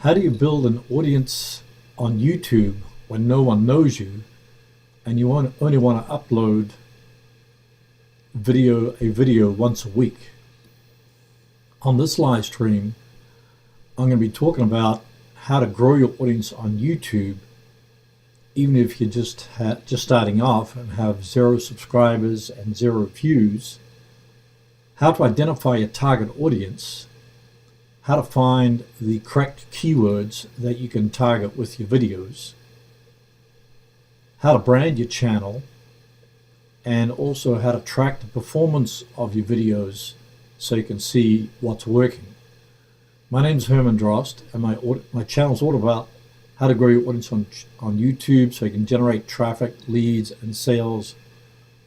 How do you build an audience on YouTube when no one knows you and you only want to upload a video once a week? On this live stream, I'm going to be talking about how to grow your audience on YouTube, even if you're just starting off and have 0 subscribers and 0 views. How to identify your target audience, how to find the correct keywords that you can target with your videos, how to brand your channel, and also how to track the performance of your videos so you can see what's working. My name is Herman Drost, and my channel is all about how to grow your audience on YouTube so you can generate traffic, leads, and sales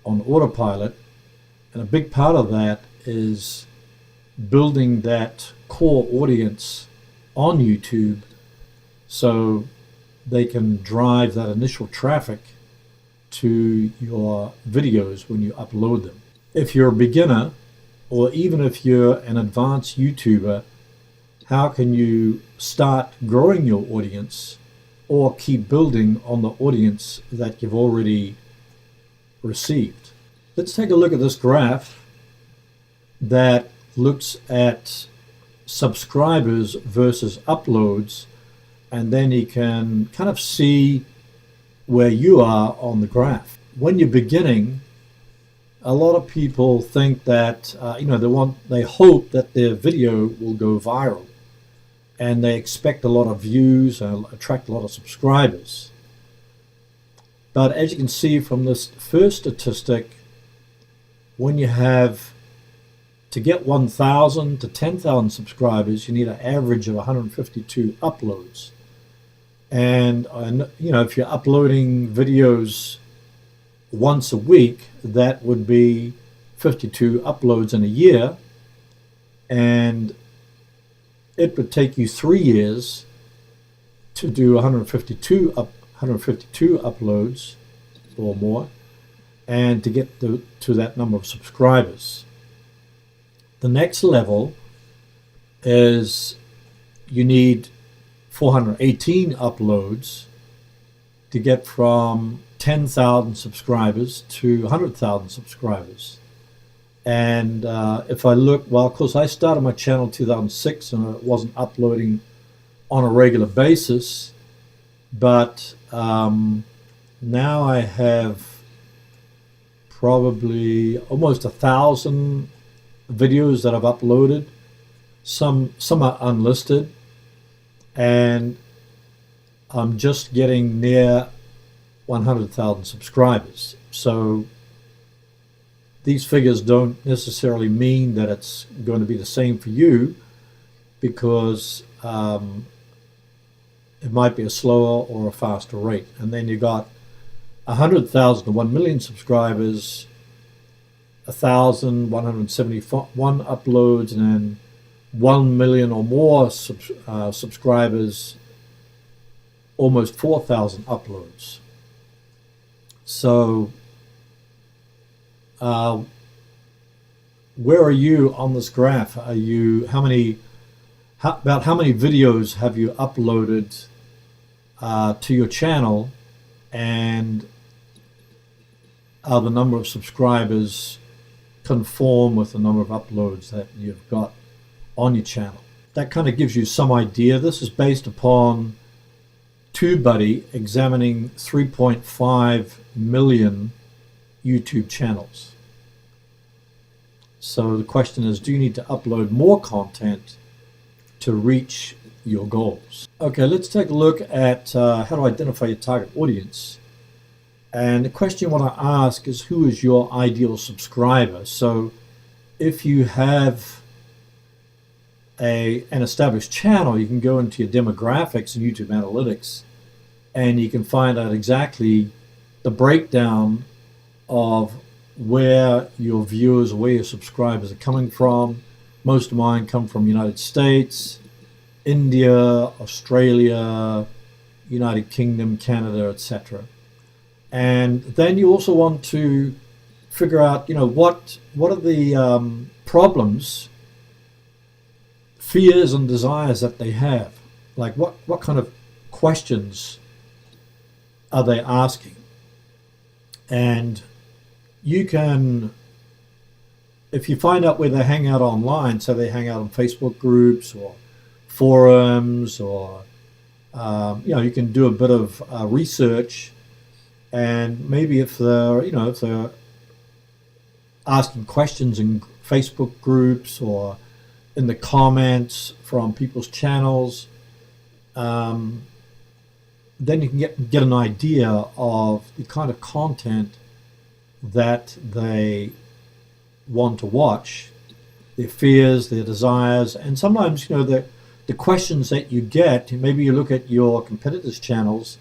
on autopilot. And a big part of that is building that core audience on YouTube so they can drive that initial traffic to your videos when you upload them. If you're a beginner, or even if you're an advanced YouTuber, how can you start growing your audience or keep building on the audience that you've already received? Let's take a look at this graph that looks at subscribers versus uploads, and then you can kind of see where you are on the graph. When you're beginning, a lot of people think that they hope that their video will go viral, and they expect a lot of views and attract a lot of subscribers. But as you can see from this first statistic, when you have to get 1,000 to 10,000 subscribers, you need an average of 152 uploads. And if you're uploading videos once a week, that would be 52 uploads in a year, and it would take you 3 years to do 152 uploads or more, and to get to that number of subscribers. The next level is you need 418 uploads to get from 10,000 subscribers to 100,000 subscribers. And if I look, well, of course, I started my channel in 2006 and I wasn't uploading on a regular basis, but now I have probably almost 1,000 videos that I've uploaded. Some are unlisted, and I'm just getting near 100,000 subscribers. So these figures don't necessarily mean that it's going to be the same for you, because it might be a slower or a faster rate. And then you got 100,000 to 1 million subscribers, 1,171 uploads, and then 1 million or more subscribers, almost 4,000 uploads. So where are you on this graph? Are you about how many videos have you uploaded to your channel, and are the number of subscribers conform with the number of uploads that you've got on your channel? That kind of gives you some idea. This is based upon TubeBuddy examining 3.5 million YouTube channels. So the question is, do you need to upload more content to reach your goals? Okay, let's take a look at how to identify your target audience. And the question you want to ask is, who is your ideal subscriber? So if you have an established channel, you can go into your demographics and YouTube Analytics, and you can find out exactly the breakdown of where your viewers, where your subscribers are coming from. Most of mine come from United States, India, Australia, United Kingdom, Canada, etc. And then you also want to figure out, what are the problems, fears, and desires that they have. Like what kind of questions are they asking? And you can, if you find out where they hang out online, so they hang out on Facebook groups or forums, or you can do a bit of research, and maybe if they're asking questions in Facebook groups or in the comments from people's channels, then you can get an idea of the kind of content that they want to watch, their fears, their desires, and sometimes the questions that you get. Maybe you look at your competitors' channels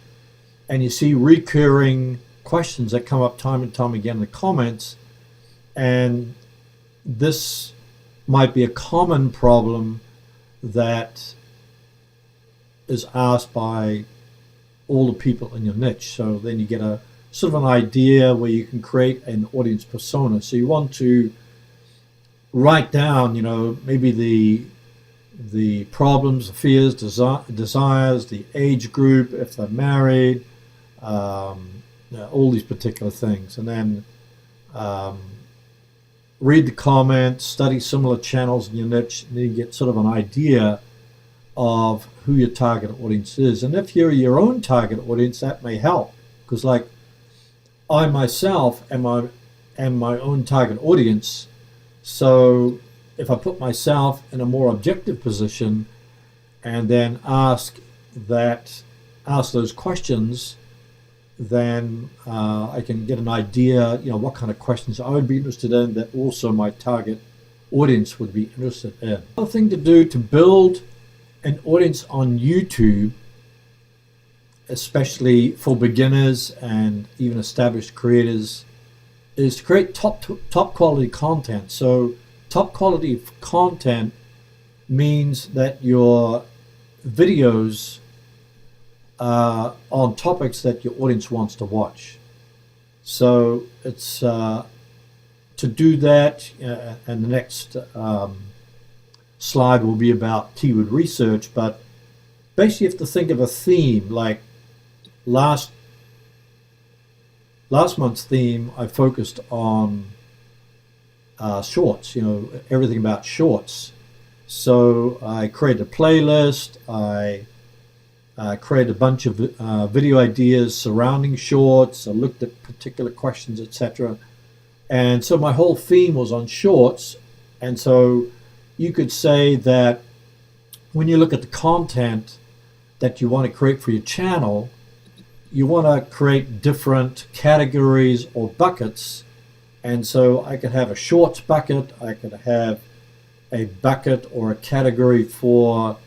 and you see recurring questions that come up time and time again in the comments, and this might be a common problem that is asked by all the people in your niche. So then you get a sort of an idea where you can create an audience persona. So you want to write down, maybe the problems, the fears, desires, the age group, if they're married, all these particular things, and then read the comments, study similar channels in your niche, and then you get sort of an idea of who your target audience is. And if you're your own target audience, that may help, because like I myself am my own target audience. So if I put myself in a more objective position and then ask those questions, then I can get an idea, what kind of questions I would be interested in that also my target audience would be interested in. Another thing to do to build an audience on YouTube, especially for beginners and even established creators, is to create top quality content. So top quality content means that your videos are on topics that your audience wants to watch. So it's to do that, and the next slide will be about keyword research, but basically you have to think of a theme. Like last month's theme, I focused on shorts, everything about shorts. So I created a playlist, I created a bunch of video ideas surrounding shorts, I looked at particular questions, etc. And so my whole theme was on shorts. And so you could say that when you look at the content that you want to create for your channel, you want to create different categories or buckets. And so I could have a shorts bucket, I could have a bucket or a category for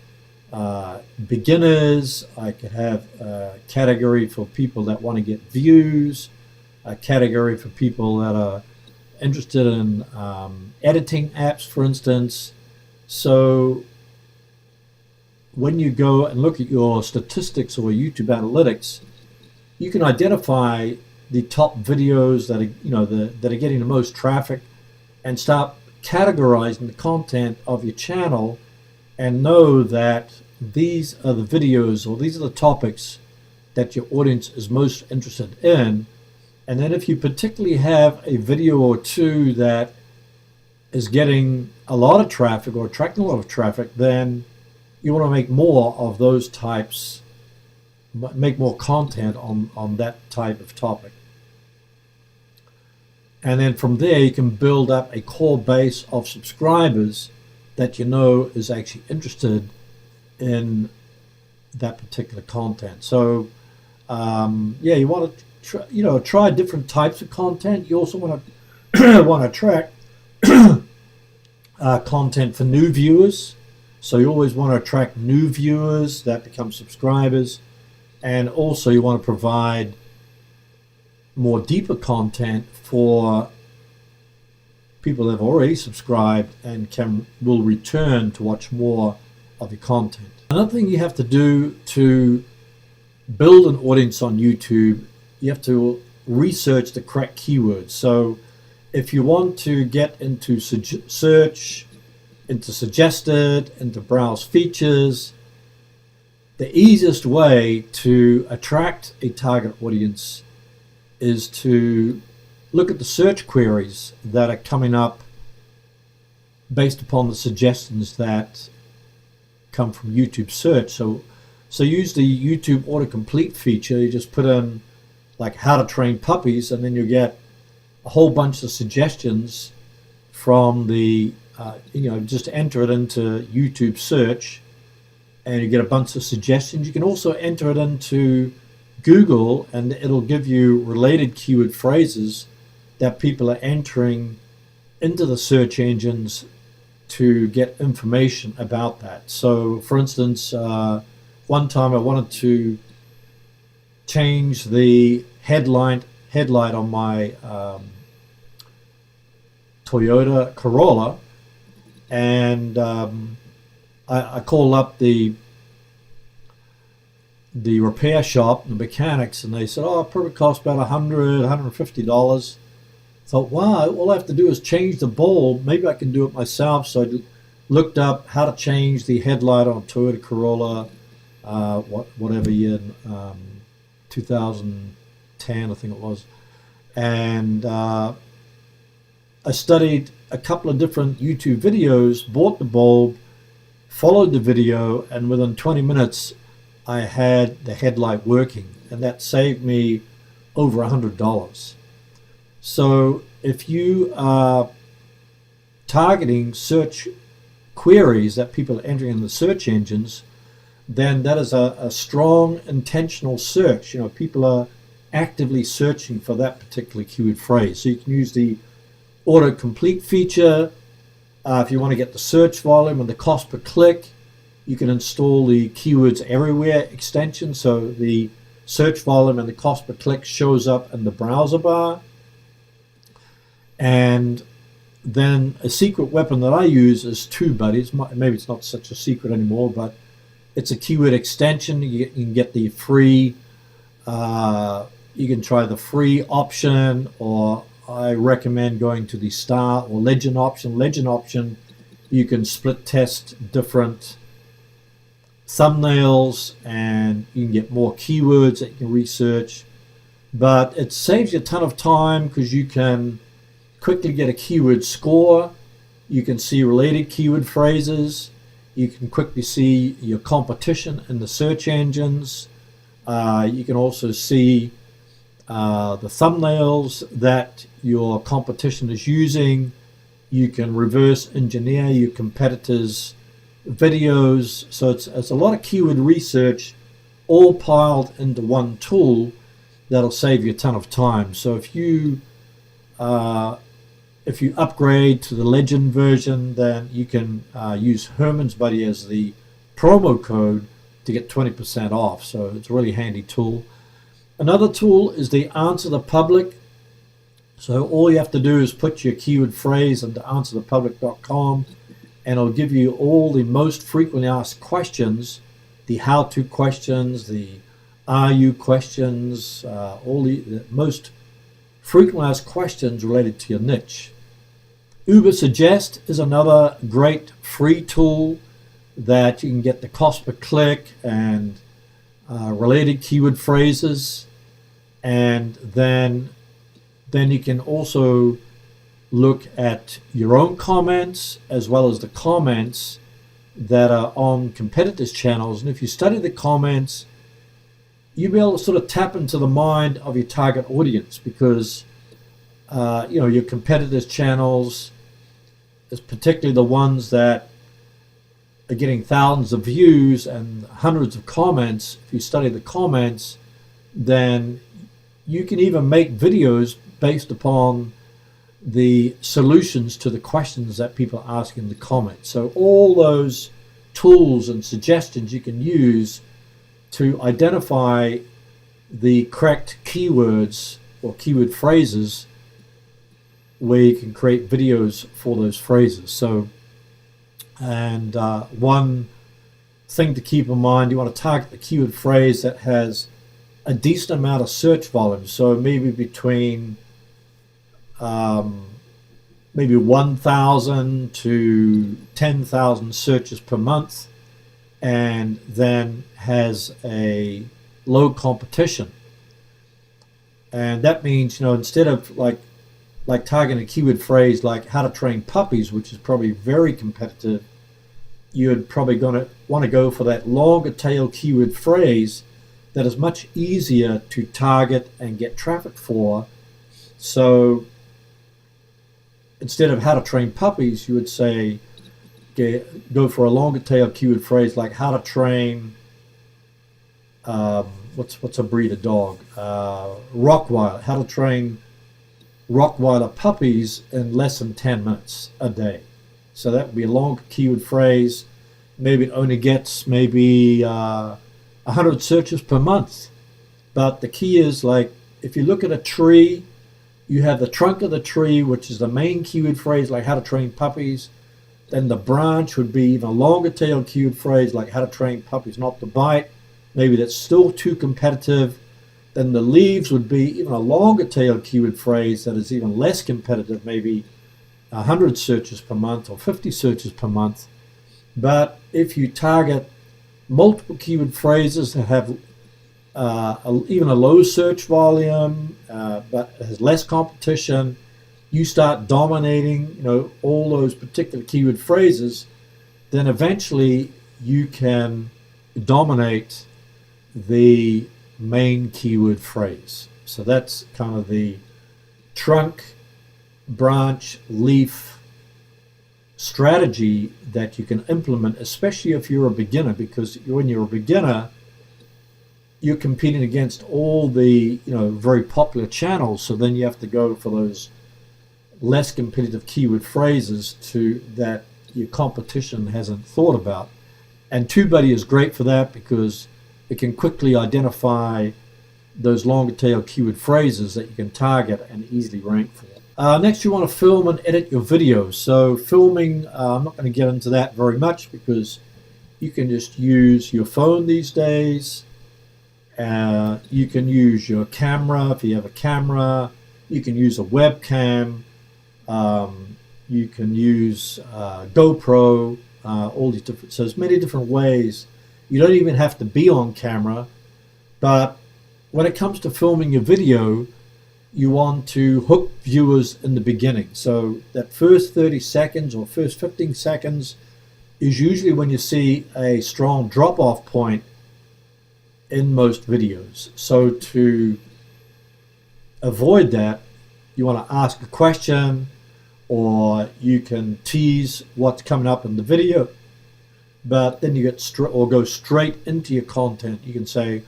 beginners, I could have a category for people that want to get views, a category for people that are interested in editing apps, for instance. So when you go and look at your statistics or YouTube analytics, you can identify the top videos that are that are getting the most traffic, and start categorizing the content of your channel, and know that these are the videos or these are the topics that your audience is most interested in. And then if you particularly have a video or two that is getting a lot of traffic or attracting a lot of traffic, then you want to make more of those types, make more content on that type of topic. And then from there you can build up a core base of subscribers that is actually interested in that particular content. So you want to try different types of content. You also want to attract content for new viewers. So you always want to attract new viewers that become subscribers, and also you want to provide more deeper content for people that have already subscribed and will return to watch more of your content. Another thing you have to do to build an audience on YouTube, you have to research the correct keywords. So if you want to get into search, into suggested, into browse features, the easiest way to attract a target audience is to look at the search queries that are coming up based upon the suggestions that come from YouTube search. So use the YouTube autocomplete feature. You just put in like how to train puppies, and then you get a whole bunch of suggestions from the, just enter it into YouTube search and you get a bunch of suggestions. You can also enter it into Google and it'll give you related keyword phrases that people are entering into the search engines to get information about that. So for instance, one time I wanted to change the headlight on my Toyota Corolla, and I called up the repair shop, the mechanics, and they said, oh, it probably costs about $150. Thought, wow, all I have to do is change the bulb. Maybe I can do it myself. So I looked up how to change the headlight on a Toyota Corolla, whatever year, 2010, I think it was. And I studied a couple of different YouTube videos, bought the bulb, followed the video, and within 20 minutes, I had the headlight working. And that saved me over $100. So if you are targeting search queries that people are entering in the search engines, then that is a strong intentional search. People are actively searching for that particular keyword phrase. So you can use the autocomplete feature. If you want to get the search volume and the cost per click, you can install the Keywords Everywhere extension. So the search volume and the cost per click shows up in the browser bar. And then a secret weapon that I use is TubeBuddy. Maybe it's not such a secret anymore, but it's a keyword extension. You can get the free, you can try the free option, or I recommend going to the star or legend option. Legend option, you can split test different thumbnails and you can get more keywords that you can research. But it saves you a ton of time because you can quickly get a keyword score. You can see related keyword phrases. You can quickly see your competition in the search engines. You can also see the thumbnails that your competition is using. You can reverse engineer your competitors' videos. So it's a lot of keyword research all piled into one tool that'll save you a ton of time. So if you upgrade to the Legend version, then you can use Herman's Buddy as the promo code to get 20% off. So it's a really handy tool. Another tool is the Answer the Public. So all you have to do is put your keyword phrase into answerthepublic.com and it'll give you all the most frequently asked questions, the how-to questions, the are you questions, all the most frequently asked questions related to your niche. Uber Suggest is another great free tool that you can get the cost per click and related keyword phrases, and then you can also look at your own comments as well as the comments that are on competitors' channels. And if you study the comments, you'll be able to sort of tap into the mind of your target audience, because your competitors' channels, is particularly the ones that are getting thousands of views and hundreds of comments. If you study the comments, then you can even make videos based upon the solutions to the questions that people ask in the comments. So all those tools and suggestions you can use to identify the correct keywords or keyword phrases where you can create videos for those phrases. So, and one thing to keep in mind, you want to target the keyword phrase that has a decent amount of search volume. So maybe between maybe 1,000 to 10,000 searches per month. and then has a low competition. And that means, instead of like targeting a keyword phrase like how to train puppies, which is probably very competitive, you're probably going to want to go for that longer tail keyword phrase that is much easier to target and get traffic for. So instead of how to train puppies, you would say, go for a longer tail keyword phrase like how to train, what's a breed of dog? Rottweiler. How to train Rottweiler puppies in less than 10 minutes a day. So that would be a long keyword phrase. Maybe it only gets 100 searches per month. But the key is, like, if you look at a tree, you have the trunk of the tree, which is the main keyword phrase, like how to train puppies. Then the branch would be even a longer tail keyword phrase, like how to train puppies not to bite. Maybe that's still too competitive. Then the leaves would be even a longer tail keyword phrase that is even less competitive, maybe 100 searches per month or 50 searches per month. But if you target multiple keyword phrases that have even a low search volume, but has less competition, you start dominating, all those particular keyword phrases, then eventually you can dominate the main keyword phrase. So that's kind of the trunk, branch, leaf strategy that you can implement, especially if you're a beginner, because when you're a beginner, you're competing against all the very popular channels. So then you have to go for those less competitive keyword phrases that your competition hasn't thought about. And TubeBuddy is great for that because it can quickly identify those longer tail keyword phrases that you can target and easily rank for. Next, you want to film and edit your videos. So filming, I'm not going to get into that very much because you can just use your phone these days. You can use your camera if you have a camera. You can use a webcam. You can use GoPro. All these different. So there's many different ways. You don't even have to be on camera. But when it comes to filming your video, you want to hook viewers in the beginning. So that first 30 seconds or first 15 seconds is usually when you see a strong drop-off point in most videos. So to avoid that, you want to ask a question, or you can tease what's coming up in the video, but then you go straight into your content. You can say,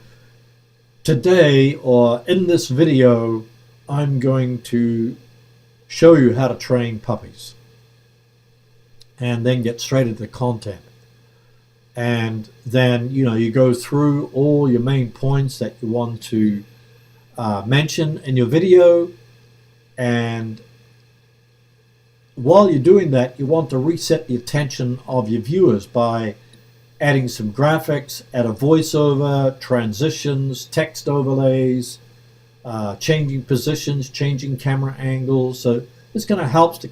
today or in this video, I'm going to show you how to train puppies, and then get straight into the content. And then you go through all your main points that you want to mention in your video, and while you're doing that, you want to reset the attention of your viewers by adding some graphics, add a voiceover, transitions, text overlays, changing positions, changing camera angles. So this kind of helps to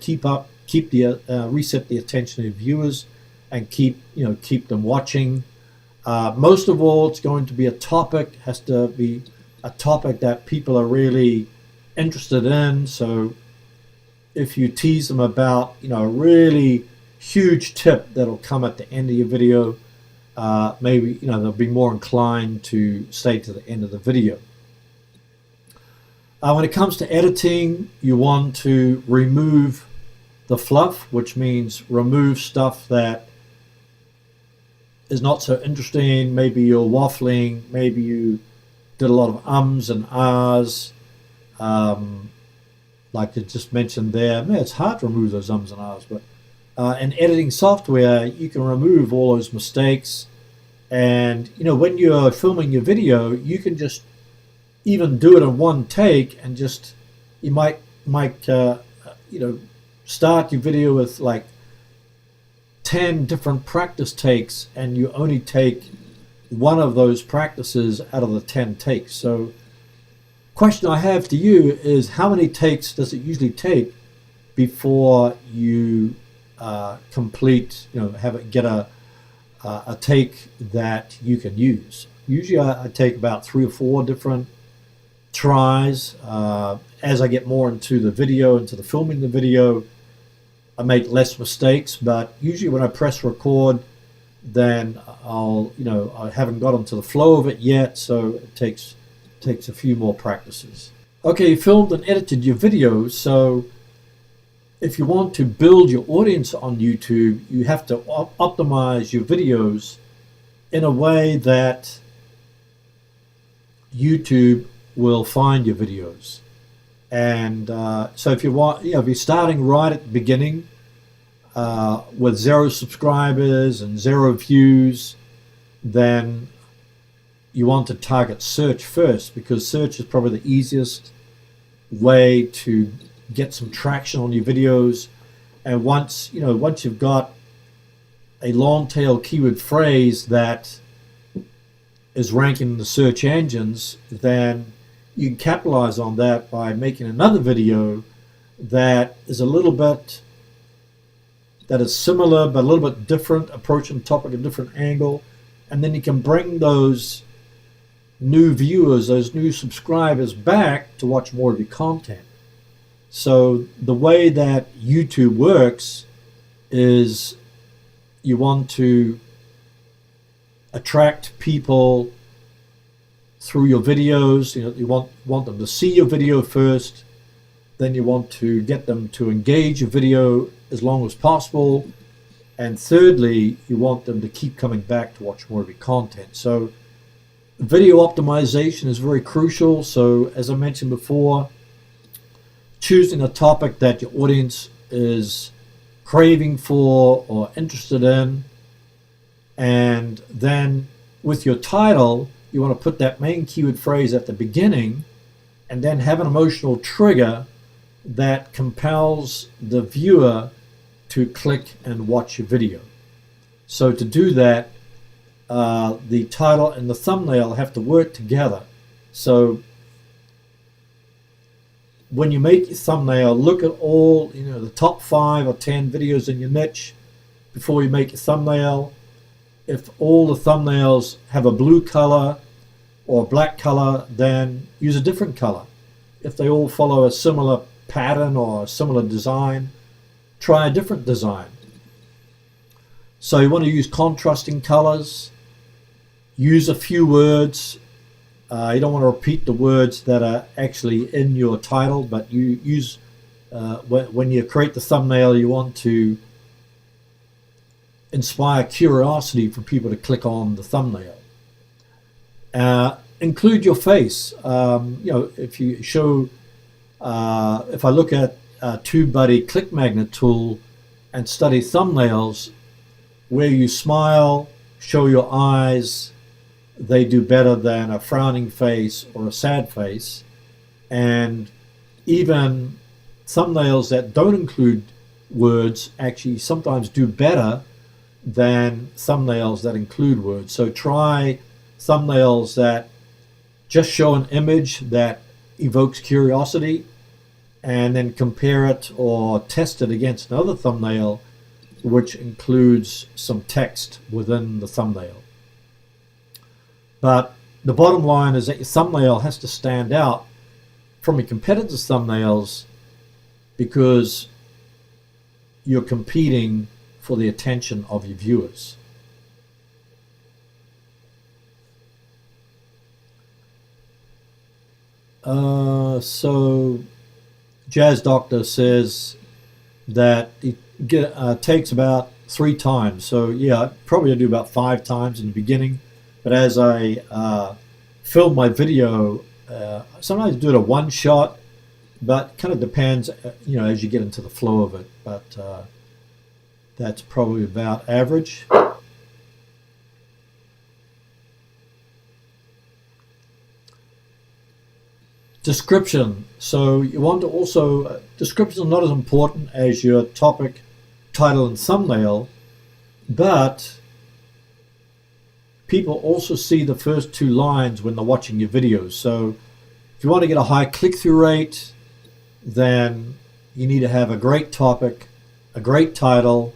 reset the attention of viewers and keep them watching. Most of all, it's going to be has to be a topic that people are really interested in. So if you tease them about a really huge tip that'll come at the end of your video, maybe they'll be more inclined to stay to the end of the video. When it comes to editing, you want to remove the fluff, which means remove stuff that is not so interesting. Maybe you're waffling, maybe you did a lot of ums and ahs, like I just mentioned there. Man, it's hard to remove those ums and ahs, but in editing software, you can remove all those mistakes. And when you're filming your video, you can just even do it in one take, and you might start your video with like 10 different practice takes, and you only take one of those practices out of the 10 takes. So question I have to you is, how many takes does it usually take before you complete, get a a take that you can use. Usually I take about 3 or 4 different tries. As I get more into the video, into the filming the video, I make less mistakes, but usually when I press record, then I haven't got into the flow of it yet, so it takes a few more practices. Okay, you filmed and edited your videos, so if you want to build your audience on YouTube, you have to optimize your videos in a way that YouTube will find your videos. And so if you want, if you're starting right at the beginning with 0 subscribers and 0 views, then you want to target search first, because search is probably the easiest way to get some traction on your videos. And once you've got a long tail keyword phrase that is ranking in the search engines, then you can capitalize on that by making another video that is similar but a little bit different, approaching the topic a different angle, and then you can bring those new viewers, those new subscribers back to watch more of your content. So the way that YouTube works is you want to attract people through your videos. You want them to see your video first, then you want to get them to engage your video as long as possible, and thirdly, you want them to keep coming back to watch more of your content. So video optimization is very crucial. So as I mentioned before, choosing a topic that your audience is craving for or interested in, and then with your title, you want to put that main keyword phrase at the beginning, and then have an emotional trigger that compels the viewer to click and watch your video. So to do that, the title and the thumbnail have to work together. So when you make your thumbnail, look at all the top 5 or 10 videos in your niche before you make your thumbnail. If all the thumbnails have a blue color or black color, then use a different color. If they all follow a similar pattern or a similar design, try a different design. So you want to use contrasting colors. Use a few words. You don't want to repeat the words that are actually in your title, but you use when you create the thumbnail, you want to inspire curiosity for people to click on the thumbnail. Include your face. If you show, if I look at TubeBuddy Click Magnet tool and study thumbnails, where you smile, show your eyes, they do better than a frowning face or a sad face. And even thumbnails that don't include words actually sometimes do better than thumbnails that include words. So try thumbnails that just show an image that evokes curiosity, and then compare it or test it against another thumbnail which includes some text within the thumbnail. But the bottom line is that your thumbnail has to stand out from your competitors' thumbnails, because you're competing for the attention of your viewers. So Jazz Doctor says that it takes about 3 times. So yeah, probably I do about 5 times in the beginning. But as I film my video, sometimes I do it a one shot, but kind of depends, as you get into the flow of it. But that's probably about average. Description. So you want to also, description is not as important as your topic, title, and thumbnail, but people also see the first 2 lines when they're watching your videos. So if you want to get a high click-through rate, then you need to have a great topic, a great title,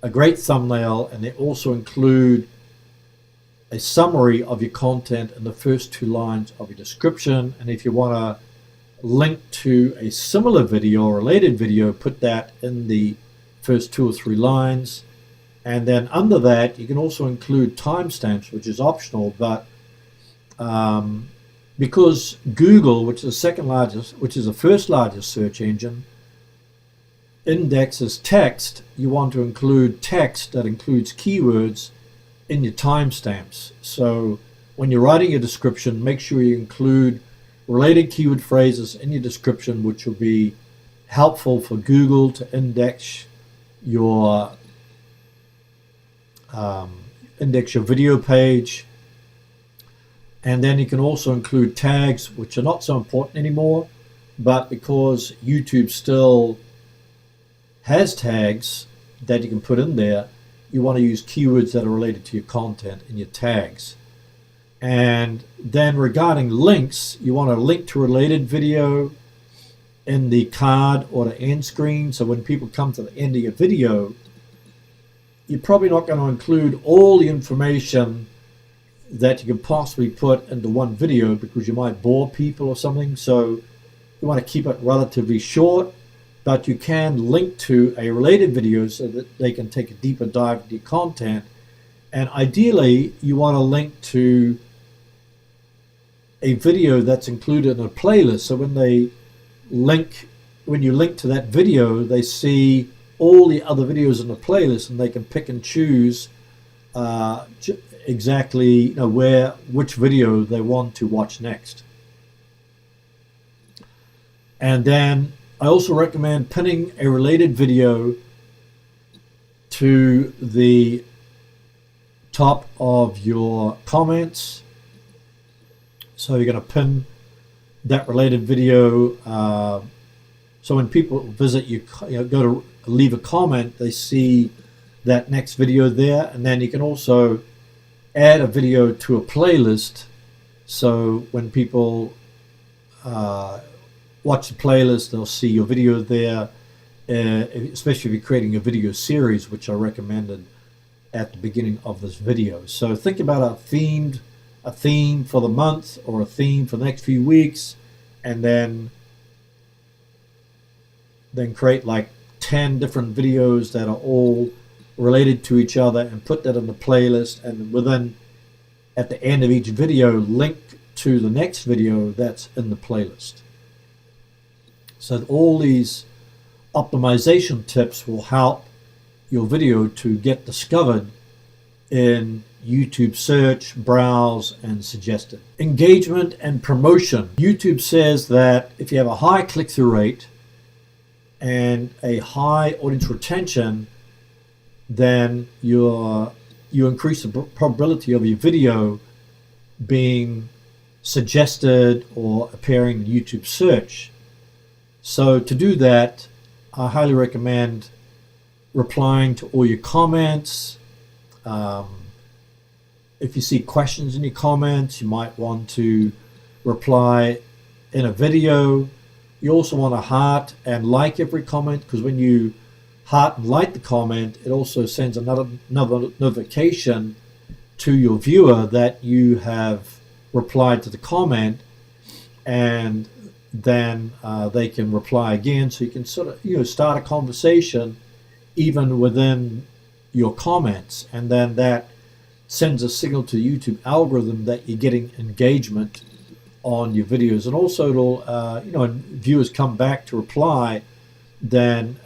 a great thumbnail, and they also include a summary of your content in the first 2 lines of your description. And if you want to link to a similar video or related video, put that in the first 2 or 3 lines. And then under that, you can also include timestamps, which is optional, but because Google, which is the second largest, which is the first largest search engine, indexes text, you want to include text that includes keywords in your timestamps. So when you're writing a description, make sure you include related keyword phrases in your description, which will be helpful for Google to index your video page. And then you can also include tags, which are not so important anymore, but because YouTube still has tags that you can put in there, you want to use keywords that are related to your content in your tags. And then regarding links, you want to link to a related video in the card or the end screen. So when people come to the end of your video, you're probably not going to include all the information that you can possibly put into one video because you might bore people or something. So you want to keep it relatively short, but you can link to a related video so that they can take a deeper dive into your content. And ideally, you want to link to a video that's included in a playlist. So when you link to that video, they see all the other videos in the playlist, and they can pick and choose exactly which video they want to watch next. And then I also recommend pinning a related video to the top of your comments. So you're going to pin that related video. So when people visit you, go to leave a comment, they see that next video there. And then you can also add a video to a playlist. So when people watch the playlist, they'll see your video there, especially if you're creating a video series, which I recommended at the beginning of this video. So think about a theme for the month or a theme for the next few weeks, and then create like 10 different videos that are all related to each other and put that in the playlist, and at the end of each video, link to the next video that's in the playlist. So all these optimization tips will help your video to get discovered in YouTube search, browse, and suggested. Engagement and promotion. YouTube says that if you have a high click-through rate and a high audience retention, then you increase the probability of your video being suggested or appearing in YouTube search. So to do that, I highly recommend replying to all your comments. If you see questions in your comments, you might want to reply in a video. You also want to heart and like every comment, because when you heart and like the comment, it also sends another notification to your viewer that you have replied to the comment, and then they can reply again. So you can sort of start a conversation even within your comments, and then that sends a signal to the YouTube algorithm that you're getting engagement on your videos. And also it'll when viewers come back to reply, then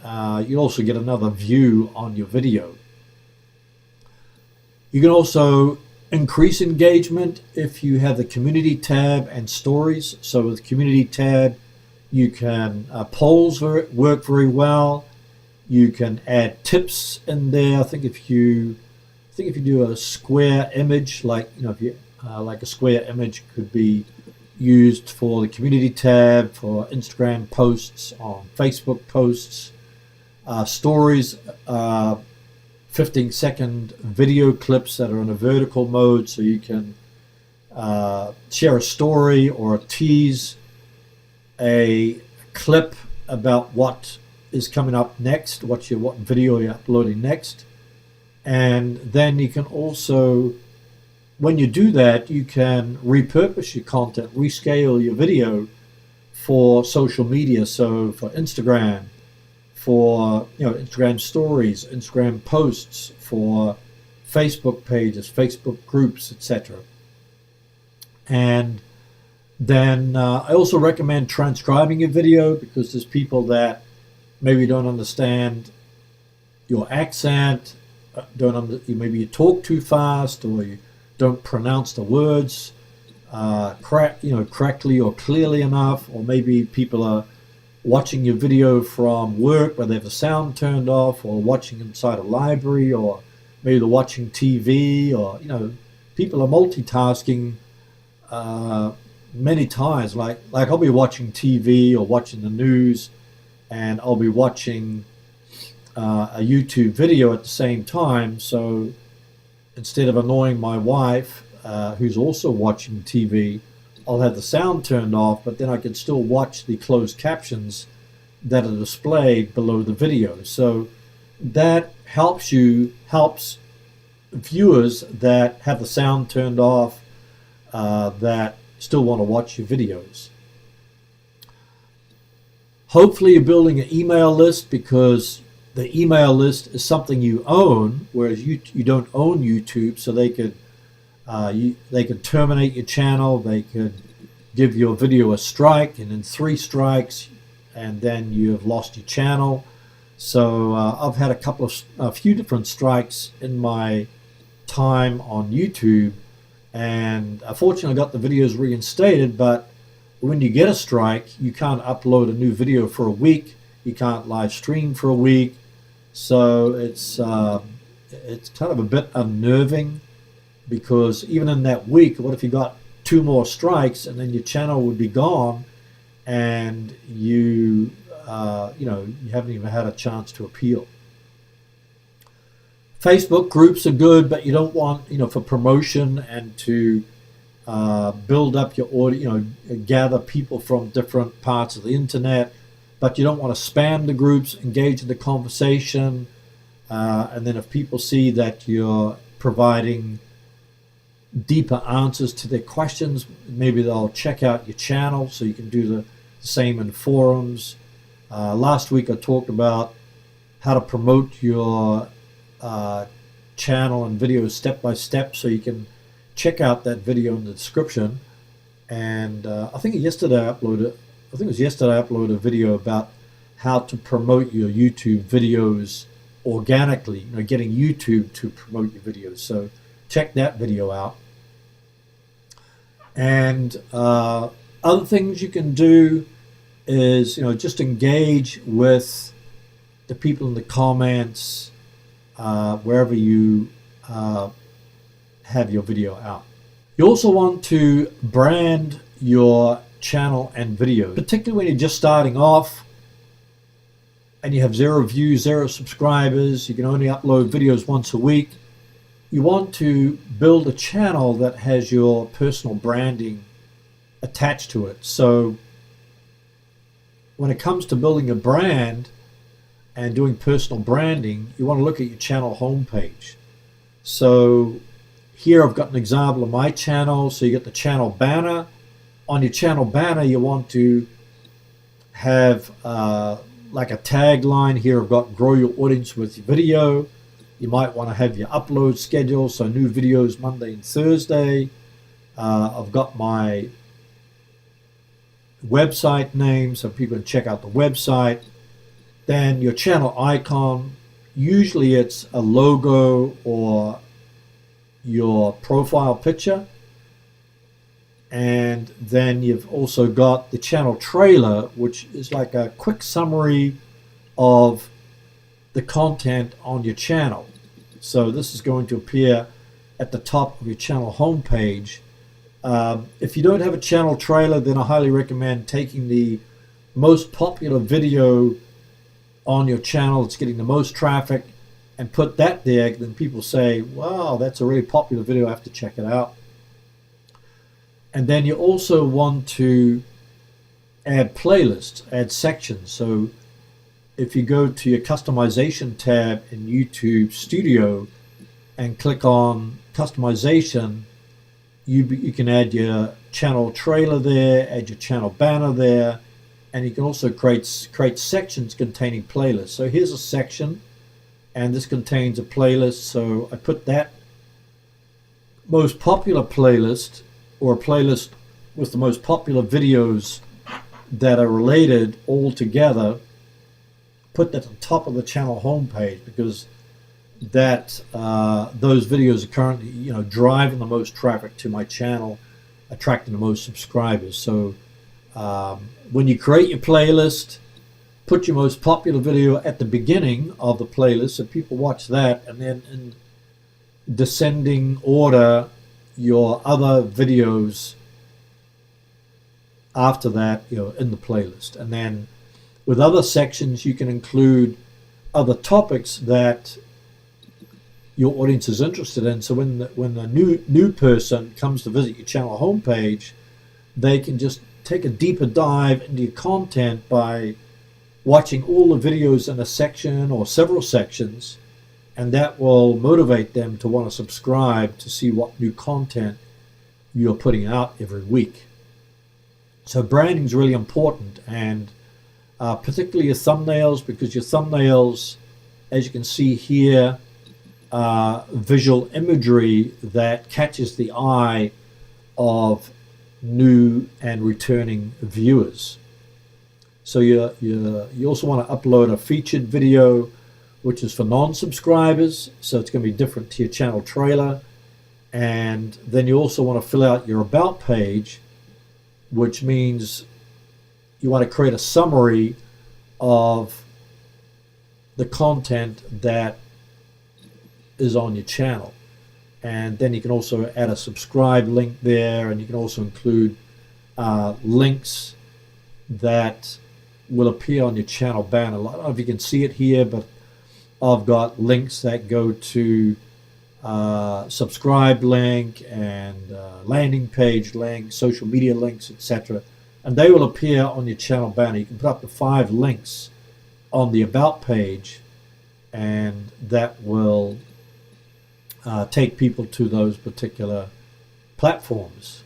you'll also get another view on your video. You can also increase engagement if you have the community tab and stories. So with the community tab, you can polls work very well. You can add tips in there. I think if you do a square image, like like a square image could be used for the community tab, for Instagram posts, on Facebook posts, stories, 15-second video clips that are in a vertical mode, so you can share a story or tease a clip about what is coming up next, what video you're uploading next. And then you can also, when you do that, you can repurpose your content, rescale your video for social media. So for Instagram, for Instagram stories, Instagram posts, for Facebook pages, Facebook groups, etc. And then I also recommend transcribing your video, because there's people that maybe don't understand your accent, maybe you talk too fast, or you don't pronounce the words correctly or clearly enough, or maybe people are watching your video from work where they have the sound turned off, or watching inside a library, or maybe they're watching TV, or people are multitasking many times. Like I'll be watching TV or watching the news, and I'll be watching a YouTube video at the same time. So instead of annoying my wife, who's also watching TV, I'll have the sound turned off, but then I can still watch the closed captions that are displayed below the video. So that helps viewers that have the sound turned off, that still want to watch your videos. Hopefully you're building an email list, because the email list is something you own, whereas you don't own YouTube. So they could terminate your channel, they could give your video a strike, and in 3 strikes, and then you have lost your channel. So I've had a few different strikes in my time on YouTube, and fortunately I got the videos reinstated. But when you get a strike, you can't upload a new video for a week, you can't live stream for a week. So it's kind of a bit unnerving, because even in that week, what if you got 2 more strikes, and then your channel would be gone, and you haven't even had a chance to appeal. Facebook groups are good, but you don't want, for promotion and to build up your audience, gather people from different parts of the internet, but you don't want to spam the groups, engage in the conversation, and then if people see that you're providing deeper answers to their questions, maybe they'll check out your channel. So you can do the same in forums. Last week I talked about how to promote your channel and videos step by step, so you can check out that video in the description. And I think yesterday I uploaded a video about how to promote your YouTube videos organically, getting YouTube to promote your videos. So check that video out. And other things you can do is, just engage with the people in the comments wherever you have your video out. You also want to brand your channel and videos, particularly when you're just starting off and you have 0 views, 0 subscribers, you can only upload videos once a week. You want to build a channel that has your personal branding attached to it. So when it comes to building a brand and doing personal branding, you want to look at your channel homepage. So here I've got an example of my channel. So you get the channel banner. On your channel banner, you want to have like a tagline. Here I've got grow your audience with your video. You might want to have your upload schedule, so new videos Monday and Thursday. I've got my website name, so people can check out the website. Then your channel icon, usually it's a logo or your profile picture. And then you've also got the channel trailer, which is like a quick summary of the content on your channel. So this is going to appear at the top of your channel homepage. If you don't have a channel trailer, then I highly recommend taking the most popular video on your channel, it's getting the most traffic, and put that there. Then people say, wow, that's a really popular video, I have to check it out. And then you also want to add playlists, add sections. So if you go to your customization tab in YouTube Studio, and click on customization, you can add your channel trailer there, add your channel banner there, and you can also create sections containing playlists. So here's a section, and this contains a playlist. So I put that most popular playlist, or a playlist with the most popular videos that are related all together, put that on top of the channel homepage, because that those videos are currently driving the most traffic to my channel, attracting the most subscribers. So when you create your playlist, put your most popular video at the beginning of the playlist so people watch that, and then in descending order your other videos after that in the playlist. And then with other sections you can include other topics that your audience is interested in. So when the new person comes to visit your channel homepage, they can just take a deeper dive into your content by watching all the videos in a section or several sections, and that will motivate them to want to subscribe to see what new content you're putting out every week. So branding is really important, and particularly your thumbnails, because your thumbnails, as you can see here, visual imagery that catches the eye of new and returning viewers. So you also want to upload a featured video, which is for non-subscribers, so it's going to be different to your channel trailer. And then you also want to fill out your about page, which means you want to create a summary of the content that is on your channel. And then you can also add a subscribe link there, and you can also include links that will appear on your channel banner. I don't know if you can see it here, but I've got links that go to subscribe link and landing page link, social media links, etc. And they will appear on your channel banner. You can put up to 5 links on the about page, and that will take people to those particular platforms.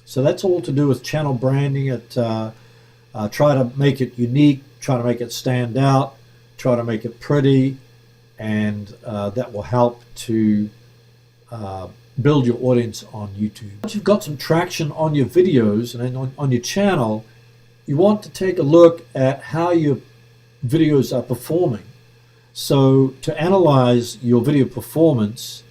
So that's all to do with channel branding. Try to make it unique, try to make it stand out, try to make it pretty, and that will help to build your audience on YouTube. Once you've got some traction on your videos and on your channel, you want to take a look at how your videos are performing. So to analyze your video performance,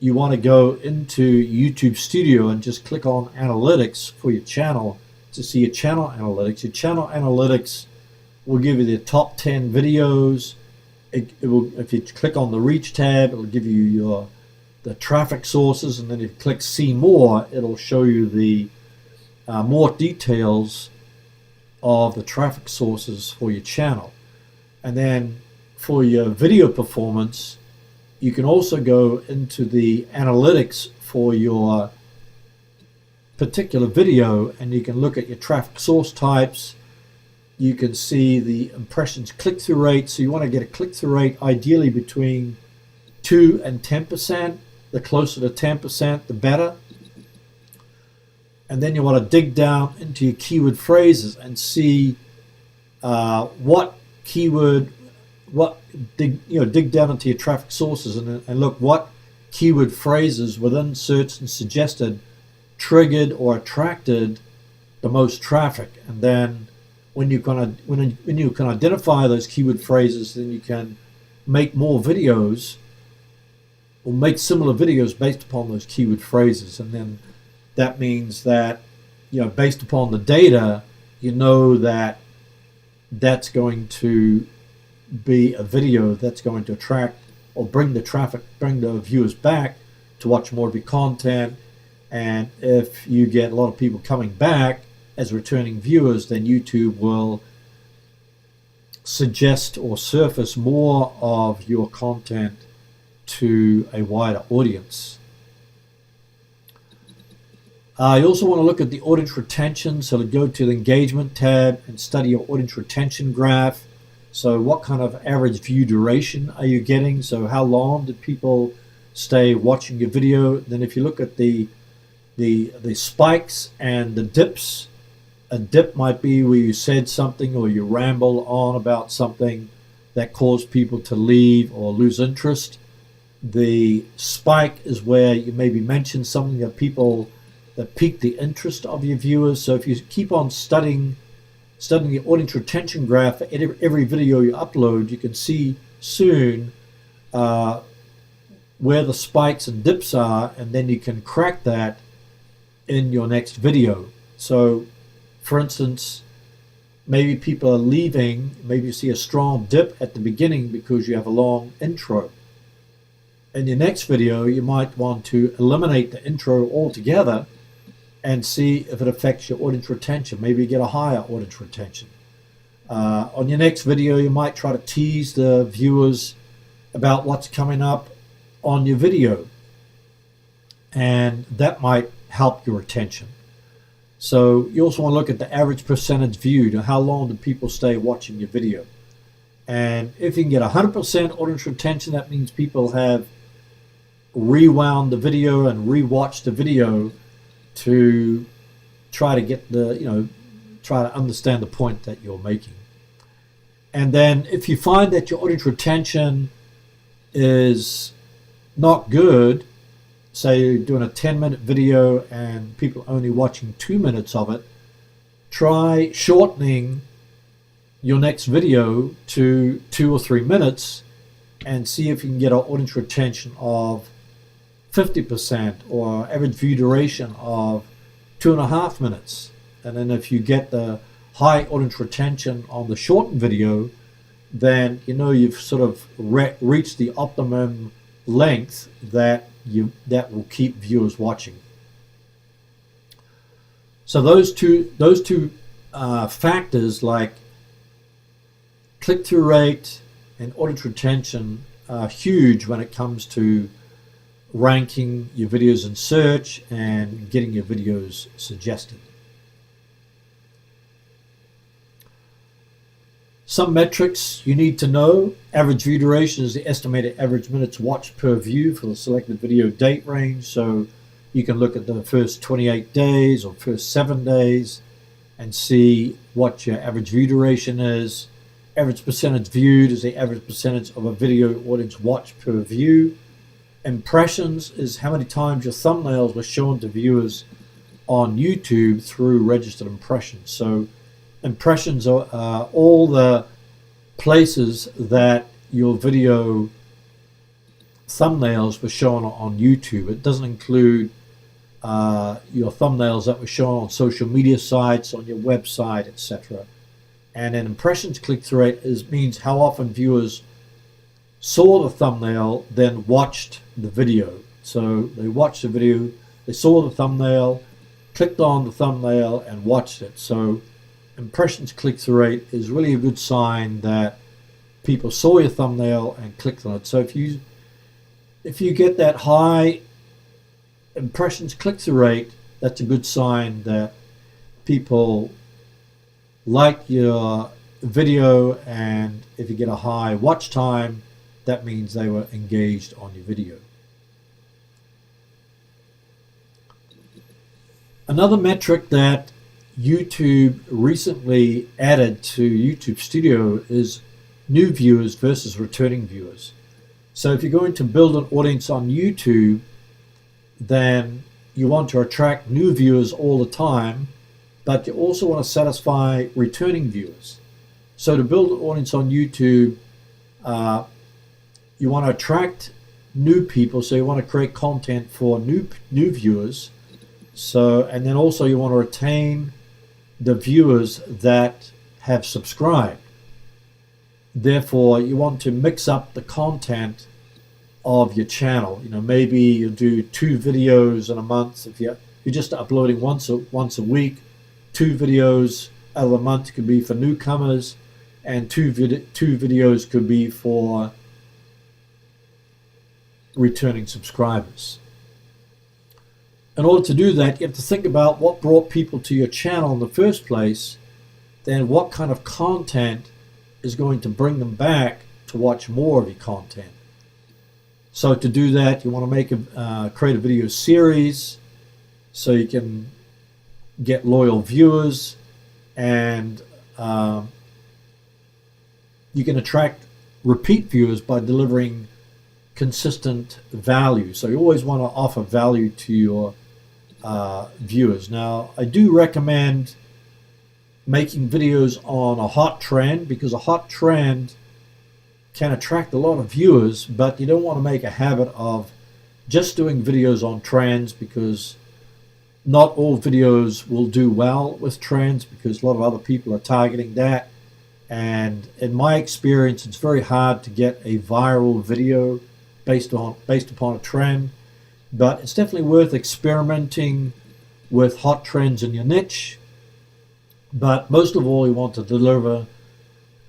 you want to go into YouTube Studio and just click on Analytics for your channel to see your channel analytics. Your channel analytics will give you the top 10 videos. It will, if you click on the Reach tab, it will give you the traffic sources, and then if you click See More, it'll show you the more details of the traffic sources for your channel. And then for your video performance, you can also go into the analytics for your particular video, and you can look at your traffic source types. You can see the impressions click-through rate. So you want to get a click-through rate ideally between 2 and 10%. The closer to 10%, the better. And then you want to dig down into your keyword phrases and see what keyword, dig down into your traffic sources and look what keyword phrases within search and suggested triggered or attracted the most traffic. And then when you can identify those keyword phrases, then you can make more videos or make similar videos based upon those keyword phrases. And then that means that, based upon the data, that that's going to be a video that's going to attract or bring the traffic, bring the viewers back to watch more of your content. And if you get a lot of people coming back as returning viewers, then YouTube will suggest or surface more of your content to a wider audience. You also want to look at the audience retention. So to go to the engagement tab and study your audience retention graph. So what kind of average view duration are you getting? So how long did people stay watching your video? Then if you look at the spikes and the dips, a dip might be where you said something or you ramble on about something that caused people to leave or lose interest. The spike is where you maybe mention something that piqued the interest of your viewers. So if you keep on studying the audience retention graph for every video you upload, you can see soon where the spikes and dips are, and then you can crack that in your next video. So for instance, maybe people are leaving, maybe you see a strong dip at the beginning because you have a long intro. In your next video, you might want to eliminate the intro altogether and see if it affects your audience retention. Maybe you get a higher audience retention. On your next video, you might try to tease the viewers about what's coming up on your video, and that might help your retention. So you also want to look at the average percentage viewed. How long do people stay watching your video? And if you can get 100% audience retention, that means people have rewound the video and rewatched the video to try to get try to understand the point that you're making. And then if you find that your audience retention is not good, say you're doing a 10-minute video and people only watching 2 minutes of it, try shortening your next video to 2 or 3 minutes and see if you can get an audience retention of 50% or average view duration of 2.5 minutes. And then if you get the high audience retention on the shortened video, then you know you've sort of reached the optimum length that will keep viewers watching. So those two factors, like click-through rate and audience retention, are huge when it comes to ranking your videos in search and getting your videos suggested. Some metrics you need to know. Average view duration is the estimated average minutes watched per view for the selected video date range. So you can look at the first 28 days or first 7 days and see what your average view duration is. Average percentage viewed is the average percentage of a video audience watched per view. Impressions is how many times your thumbnails were shown to viewers on YouTube through registered impressions. So impressions are all the places that your video thumbnails were shown on YouTube. It doesn't include your thumbnails that were shown on social media sites, on your website, etc. And an impressions click-through rate means how often viewers saw the thumbnail, then watched the video. So they watched the video, they saw the thumbnail, clicked on the thumbnail, and watched it. So impressions click-through rate is really a good sign that people saw your thumbnail and clicked on it. So if you get that high impressions click-through rate, that's a good sign that people like your video, and if you get a high watch time, that means they were engaged on your video. Another metric that YouTube recently added to YouTube Studio is new viewers versus returning viewers. So if you're going to build an audience on YouTube, then you want to attract new viewers all the time, but you also want to satisfy returning viewers. So to build an audience on YouTube, you want to attract new people, so you want to create content for new viewers. So, and then also you want to retain the viewers that have subscribed. Therefore, you want to mix up the content of your channel. You know, maybe you'll do 2 videos in a month. If you're just uploading once a week, 2 videos out of the month could be for newcomers, and 2 videos could be for returning subscribers. In order to do that, you have to think about what brought people to your channel in the first place, then what kind of content is going to bring them back to watch more of your content. So to do that, you want to create a video series so you can get loyal viewers, and you can attract repeat viewers by delivering consistent value. So you always want to offer value to your viewers. Now, I do recommend making videos on a hot trend, because a hot trend can attract a lot of viewers, but you don't want to make a habit of just doing videos on trends, because not all videos will do well with trends, because a lot of other people are targeting that. And in my experience, it's very hard to get a viral video based upon a trend. But it's definitely worth experimenting with hot trends in your niche. But most of all, you want to deliver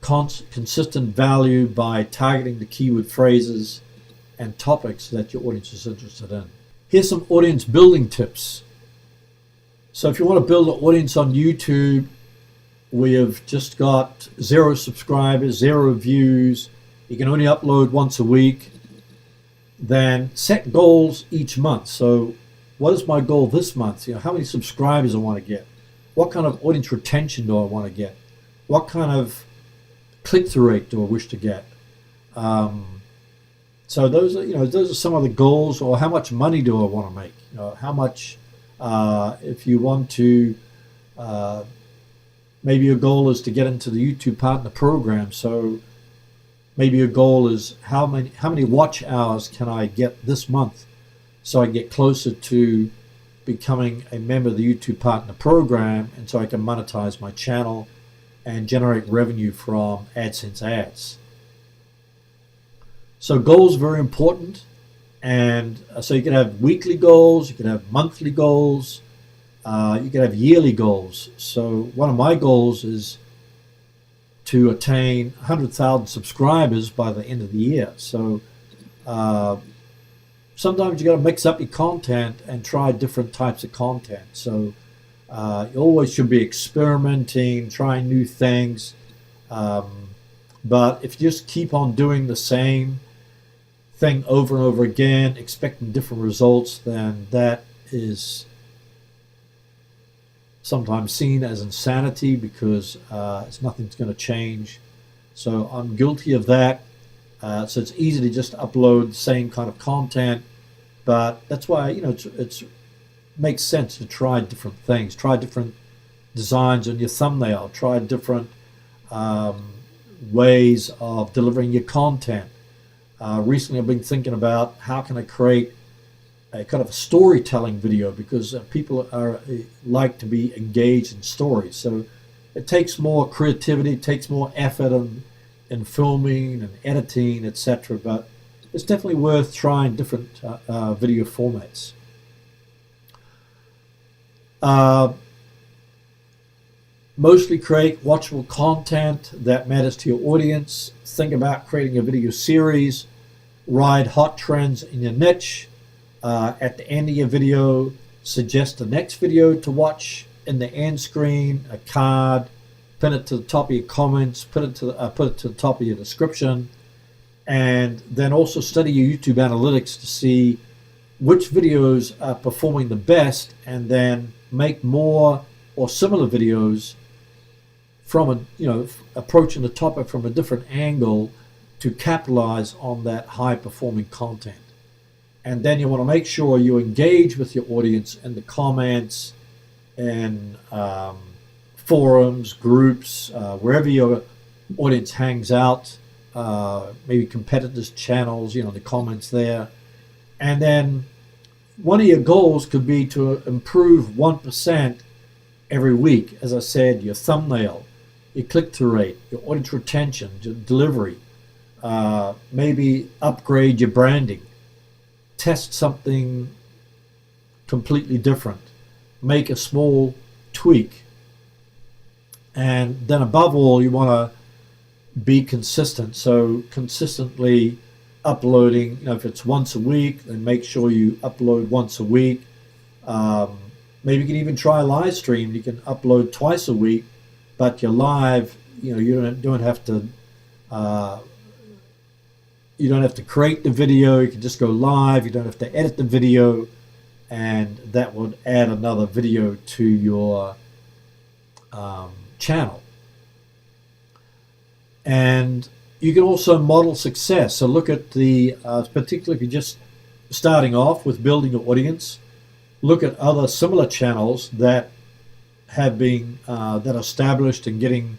consistent value by targeting the keyword phrases and topics that your audience is interested in. Here's some audience building tips. So if you want to build an audience on YouTube, we have just got 0 subscribers, 0 views, you can only upload once a week, then set goals each month. So what is my goal this month? How many subscribers I want to get? What kind of audience retention do I want to get? What kind of click-through rate do I wish to get? So those are some of the goals. Or how much money do I want to make? How much, if you want to, maybe your goal is to get into the YouTube Partner Program. So maybe your goal is how many watch hours can I get this month, so I get closer to becoming a member of the YouTube Partner Program, and so I can monetize my channel and generate revenue from AdSense ads. So goals are very important, and so you can have weekly goals, you can have monthly goals, you can have yearly goals. So one of my goals is to attain 100,000 subscribers by the end of the year. So sometimes you got to mix up your content and try different types of content. So you always should be experimenting, trying new things. But if you just keep on doing the same thing over and over again, expecting different results, then that is sometimes seen as insanity, because nothing's going to change. So I'm guilty of that. So it's easy to just upload the same kind of content, but that's why it makes sense to try different things, try different designs on your thumbnail, try different ways of delivering your content. Recently, I've been thinking about how can I create a kind of a storytelling video, because people like to be engaged in stories. So it takes more creativity, it takes more effort in filming and editing, etc. But it's definitely worth trying different video formats. Mostly create watchable content that matters to your audience. Think about creating a video series. Ride hot trends in your niche. At the end of your video, suggest the next video to watch in the end screen, a card, pin it to the top of your comments, put it to the top of your description, and then also study your YouTube analytics to see which videos are performing the best, and then make more or similar videos from approaching the topic from a different angle to capitalize on that high performing content. And then you want to make sure you engage with your audience in the comments and forums, groups, wherever your audience hangs out, maybe competitors' channels, the comments there. And then one of your goals could be to improve 1% every week. As I said, your thumbnail, your click-through rate, your audience retention, your delivery, maybe upgrade your branding. Test something completely different, make a small tweak, and then above all, you want to be consistent. So consistently uploading, if it's once a week, then make sure you upload once a week. Maybe you can even try a live stream. You can upload twice a week, but your live, you don't have to Uh, you don't have to create the video. You can just go live. You don't have to edit the video, and that would add another video to your channel. And you can also model success. So look at the, particularly if you're just starting off with building your audience, look at other similar channels that have been that are established and getting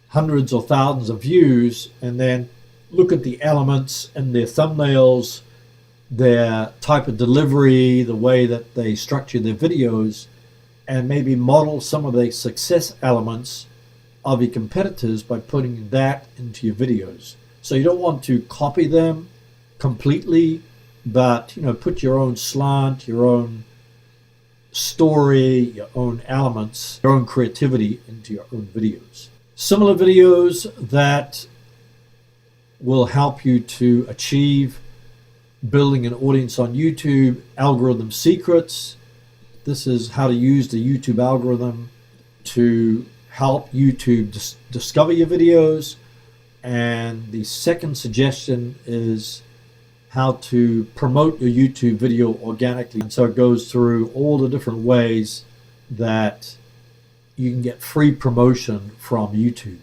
hundreds or thousands of views, and then look at the elements in their thumbnails, their type of delivery, the way that they structure their videos, and maybe model some of the success elements of your competitors by putting that into your videos. So you don't want to copy them completely, but put your own slant, your own story, your own elements, your own creativity into your own videos. Similar videos that will help you to achieve building an audience on YouTube: algorithm secrets. This is how to use the YouTube algorithm to help YouTube discover your videos. And the second suggestion is how to promote your YouTube video organically. And so it goes through all the different ways that you can get free promotion from YouTube.